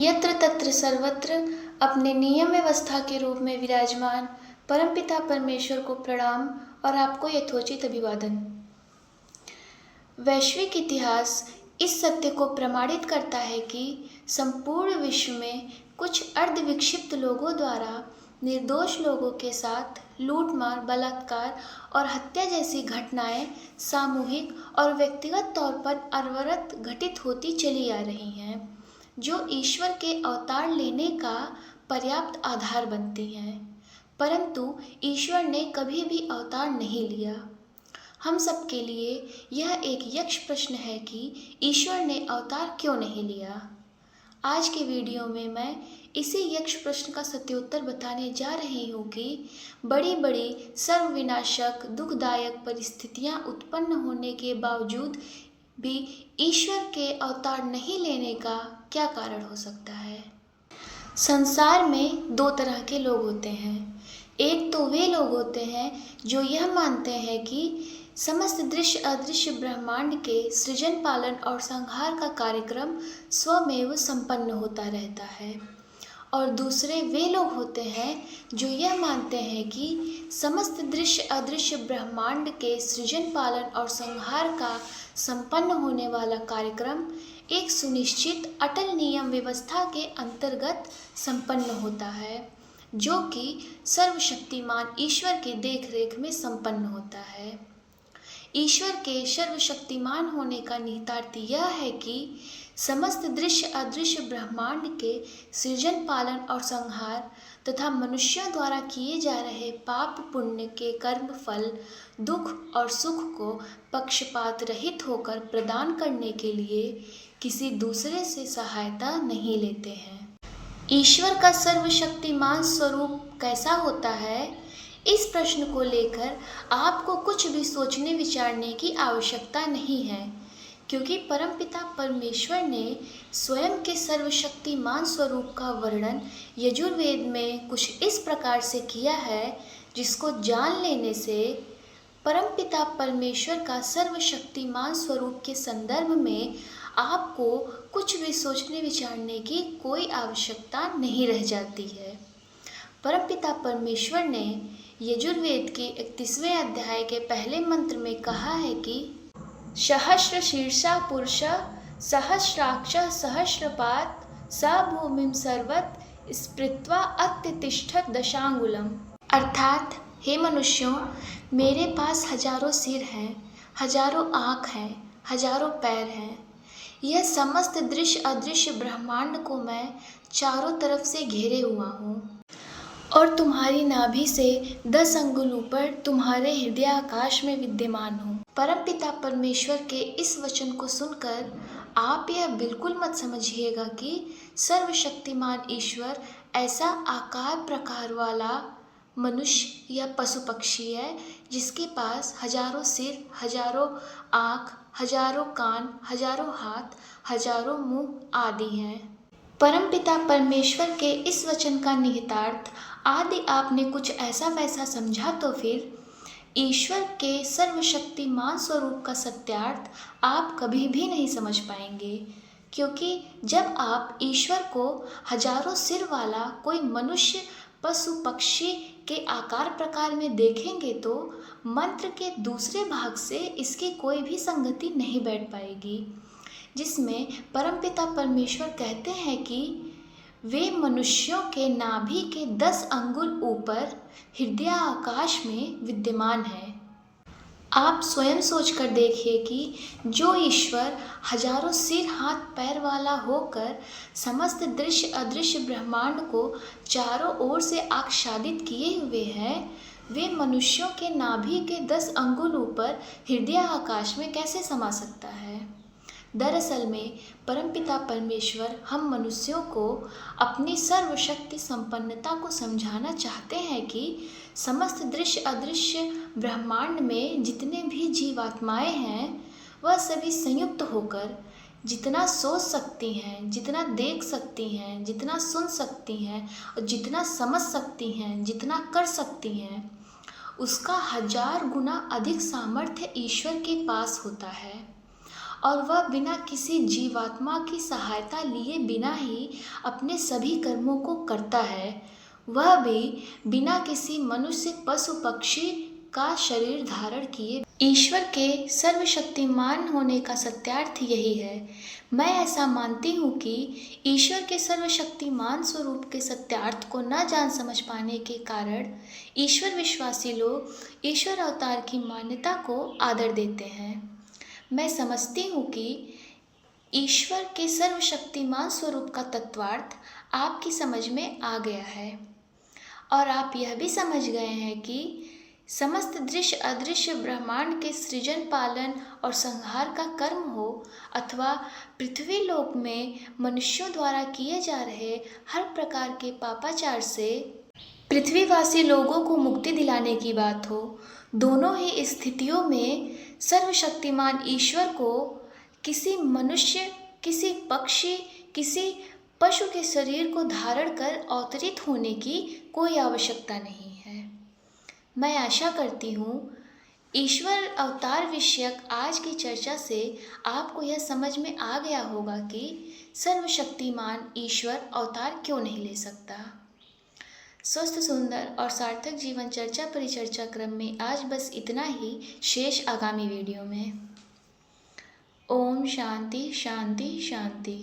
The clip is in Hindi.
यत्र तत्र सर्वत्र अपने नियम व्यवस्था के रूप में विराजमान परमपिता परमेश्वर को प्रणाम और आपको यथोचित अभिवादन। वैश्विक इतिहास इस सत्य को प्रमाणित करता है कि संपूर्ण विश्व में कुछ अर्धविक्षिप्त लोगों द्वारा निर्दोष लोगों के साथ लूटमार, बलात्कार और हत्या जैसी घटनाएं सामूहिक और व्यक्तिगत तौर पर अनवरत घटित होती चली आ रही हैं, जो ईश्वर के अवतार लेने का पर्याप्त आधार बनती हैं। परंतु ईश्वर ने कभी भी अवतार नहीं लिया। हम सबके लिए यह एक यक्ष प्रश्न है कि ईश्वर ने अवतार क्यों नहीं लिया। आज के वीडियो में मैं इसी यक्ष प्रश्न का सत्योत्तर बताने जा रही हूँ कि बड़ी बड़ी सर्वविनाशक दुखदायक परिस्थितियाँ उत्पन्न होने के बावजूद भी ईश्वर के अवतार नहीं लेने का क्या कारण हो सकता है। संसार में दो तरह के लोग होते हैं। एक तो वे लोग होते हैं जो यह मानते हैं कि समस्त दृश्य अदृश्य ब्रह्मांड के सृजन, पालन और संहार का कार्यक्रम स्वमेव संपन्न होता रहता है, और दूसरे वे लोग होते हैं जो यह मानते हैं कि समस्त दृश्य अदृश्य ब्रह्मांड के सृजन, पालन और संहार का संपन्न होने वाला कार्यक्रम एक सुनिश्चित अटल नियम व्यवस्था के अंतर्गत संपन्न होता है, जो कि सर्वशक्तिमान ईश्वर के देखरेख में संपन्न होता है। ईश्वर के सर्वशक्तिमान होने का निहितार्थ यह है कि समस्त दृश्य अदृश्य ब्रह्मांड के सृजन, पालन और संहार तथा मनुष्यों द्वारा किए जा रहे पाप पुण्य के कर्म फल, दुख और सुख को पक्षपात रहित होकर प्रदान करने के लिए किसी दूसरे से सहायता नहीं लेते हैं। ईश्वर का सर्वशक्तिमान स्वरूप कैसा होता है, इस प्रश्न को लेकर आपको कुछ भी सोचने विचारने की आवश्यकता नहीं है, क्योंकि परमपिता परमेश्वर ने स्वयं के सर्वशक्तिमान स्वरूप का वर्णन यजुर्वेद में कुछ इस प्रकार से किया है, जिसको जान लेने से परमपिता परमेश्वर का सर्वशक्तिमान स्वरूप के संदर्भ में आपको कुछ भी सोचने विचारने की कोई आवश्यकता नहीं रह जाती है। परमपिता परमेश्वर ने यजुर्वेद के 31वें अध्याय के पहले मंत्र में कहा है कि सहस्र शीर्षा पुरुष सहस्राक्ष सहस्रपात स भूमिम सर्वत स्पृत्वा अत्यतिष्ठत दशांगुलम। अर्थात, हे मनुष्यों, मेरे पास हजारों सिर हैं, हजारों आँख हैं, हजारों पैर हैं। यह समस्त दृश्य अदृश्य ब्रह्मांड को मैं चारों तरफ से घेरे हुआ हूँ, और तुम्हारी नाभि से 10 अंगुल ऊपर तुम्हारे हृदय आकाश में विद्यमान हूँ। परमपिता परमेश्वर के इस वचन को सुनकर आप यह बिल्कुल मत समझिएगा कि सर्वशक्तिमान ईश्वर ऐसा आकार प्रकार वाला मनुष्य या पशु पक्षी है जिसके पास हजारों सिर, हजारों आँख, हजारों कान, हजारों हाथ, हजारों मुंह आदि हैं। परमपिता परमेश्वर के इस वचन का निहितार्थ आदि आपने कुछ ऐसा वैसा समझा तो फिर ईश्वर के सर्वशक्तिमान स्वरूप का सत्यार्थ आप कभी भी नहीं समझ पाएंगे, क्योंकि जब आप ईश्वर को हजारों सिर वाला कोई मनुष्य, पशु, पक्षी के आकार प्रकार में देखेंगे तो मंत्र के दूसरे भाग से इसकी कोई भी संगति नहीं बैठ पाएगी, जिसमें परमपिता परमेश्वर कहते हैं कि वे मनुष्यों के नाभि के 10 अंगुल ऊपर हृदय आकाश में विद्यमान है। आप स्वयं सोचकर देखिए कि जो ईश्वर हजारों सिर, हाथ, पैर वाला होकर समस्त दृश्य अदृश्य ब्रह्मांड को चारों ओर से आच्छादित किए हुए हैं, वे मनुष्यों के नाभि के 10 अंगुल ऊपर हृदय आकाश में कैसे समा सकता है। दरअसल में परमपिता परमेश्वर हम मनुष्यों को अपनी सर्वशक्ति संपन्नता को समझाना चाहते हैं कि समस्त दृश्य अदृश्य ब्रह्मांड में जितने भी जीवात्माएं हैं, वह सभी संयुक्त होकर जितना सोच सकती हैं, जितना देख सकती हैं, जितना सुन सकती हैं और जितना समझ सकती हैं, जितना कर सकती हैं, उसका 1000 गुना अधिक सामर्थ्य ईश्वर के पास होता है। और वह बिना किसी जीवात्मा की सहायता लिए बिना ही अपने सभी कर्मों को करता है, वह भी बिना किसी मनुष्य पशु पक्षी का शरीर धारण किए। ईश्वर के सर्वशक्तिमान होने का सत्यार्थ यही है। मैं ऐसा मानती हूँ कि ईश्वर के सर्वशक्तिमान स्वरूप के सत्यार्थ को न जान समझ पाने के कारण ईश्वर विश्वासी लोग ईश्वर अवतार की मान्यता को आदर देते हैं। मैं समझती हूँ कि ईश्वर के सर्वशक्तिमान स्वरूप का तत्वार्थ आपकी समझ में आ गया है और आप यह भी समझ गए हैं कि समस्त दृश्य अदृश्य ब्रह्मांड के सृजन पालन और संहार का कर्म हो अथवा पृथ्वी लोक में मनुष्यों द्वारा किए जा रहे हर प्रकार के पापाचार से पृथ्वीवासी लोगों को मुक्ति दिलाने की बात हो, दोनों ही स्थितियों में सर्वशक्तिमान ईश्वर को किसी मनुष्य, किसी पक्षी, किसी पशु के शरीर को धारण कर अवतरित होने की कोई आवश्यकता नहीं है। मैं आशा करती हूँ ईश्वर अवतार विषयक आज की चर्चा से आपको यह समझ में आ गया होगा कि सर्वशक्तिमान ईश्वर अवतार क्यों नहीं ले सकता। स्वस्थ सुंदर और सार्थक जीवन चर्चा परिचर्चा क्रम में आज बस इतना ही, शेष आगामी वीडियो में। ओम शांति शांति शांति।